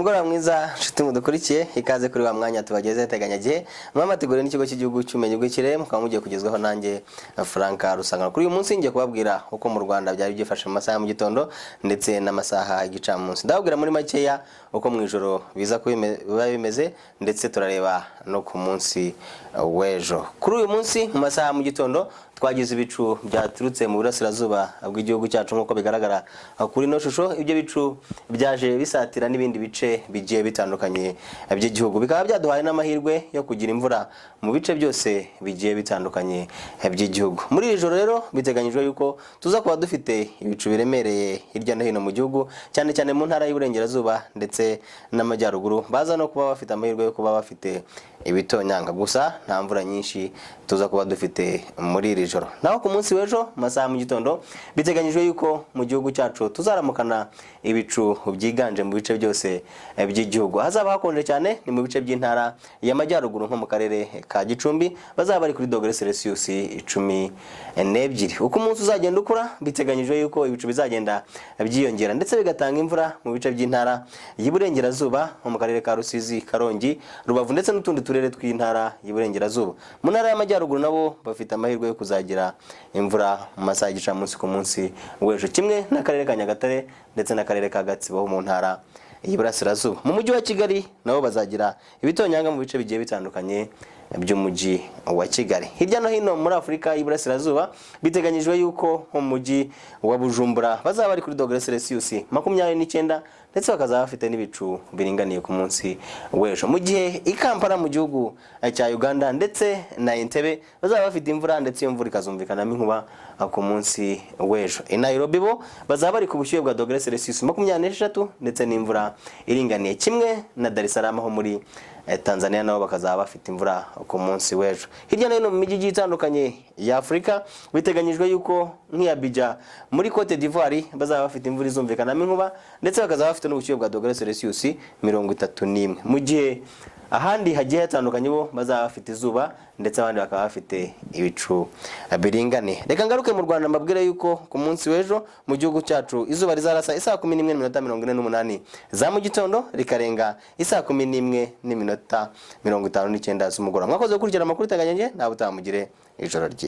umugoroba mwiza nshuti mudukurikiye ikaze kuri wa mwanya tubageze teganyagihe mwamategure n'ikigo cy'igihugu cy'umenyi bw'ikirere mukaba mugiye kugezwaho nanjye Frank Rusangano. Kuri uyu munsi ngiye kubabwira uko mu Rwanda byari byifashe mu masaha mu gitondo ndetse n'amasaha y'igicamunsi. Ndababwira muri makeya uko mu ijoro biza kuba bimeze ndetse turareba no ku munsi w'ejo. Kuri uyu munsi mu masaha mu gitondo twagize ibicu byaturutse mu burasirazuba bw'igihugu cyacu nk'uko bigaragara kuri no shusho. Ibyo bicu byaje bisatira n'ibindi bice bigiye bitandukanye by'igihugu, bikaba byaduhaye n'amahirwe yo kugira imvura mu bice byose bigiye bitandukanye by'igihugu. Muri iri joro rero biteganyijwe yuko tuza kuba dufite ibicu biremereye hirya no hino mu gihugu, cyane cyane mu ntara y'Iburengerazuba ndetse n'Amajyaruguru, baza no kuba bafite amahirwe yo kuba bafite ibitonyanga, gusa nta mvura nyinshi tuza kuba dufite muri iri joro. Naho ku munsi w'ejo masaha mu gitondo biteganyijwe yuko mu gihugu cyacu tuzaramukana ibicu byiganje mu bice byose by'igihugu. Hazaba hakonje cyane ni mu bice by'intara y'Amajyaruguru nko mu karere ka Gicumbi, bazaba bari kuri °C 12. Uko umunsi uzagenda ukura biteganyijwe yuko ibicu bizagenda byiyongera ndetse bigatanga imvura mu bice by'intara y'Iburengerazuba nko mu karere ka Rusizi, Karongi, Rubavu ndetse n'utundi turere tw'intara y'Iburengerazuba. Mu ntara y'Amajyaruguru nabo bafite amahirwe yo kuzagira imvura mu masaha y'igicamunsi ku munsi w'ejo, kimwe n'akarere ka Nyagatare ndetse n'akarere ka Gatsibo mu ntara y'Iburasirazuba. Mu mujyi wa Kigali nabo bazagira ibitonyanga mu bice bigiye bitandukanye by'umujyi wa Kigali. Hirya no hino muri Afurika y'Iburasirazuba biteganyijwe yuko mu mujyi wa Bujumbura bazaba bari kuri °C 29 ndetse bakazaba bafite n'ibicu biringaniye ku munsi w'ejo. Mu gihe i Kampala mu gihugu cya Uganda ndetse na Entebbe bazaba bafite imvura ndetse iyo mvura ikazumvikanamo inkuba ku munsi w'ejo. I Nairobi bo bazaba bari ku bushyuhe bwa °C 26 ndetse n'imvura iringaniye, kimwe na Dar es Salaam ho muri Tanzania nabo bakazaba bafite imvura ku munsi w'ejo. Hirya no hino mu mijyi itandukanye ya Afurika biteganyijwe yuko nk'Abidjan muri Cote d'Ivoire bazaba bafite imvura izumvikanamo inkuba ndetse bakazaba bafite n'ubushyuhe bwa °C 31. Mu gihe ahandi hagiye hatandukanye bo bazaba bafite izuba ndetse abandi bakaba bafite ibicu biringane. Reka ngaruke mu Rwanda mbabwire yuko ku munsi w'ejo mu gihugu cyacu izuba rizarasa isaa 11:48 za mu gitondo rikarenga isaa 11:59 z'umugoroba. Mwakoze gukurikira amakuru teganyije, nabo utamugire ijoro ryiza.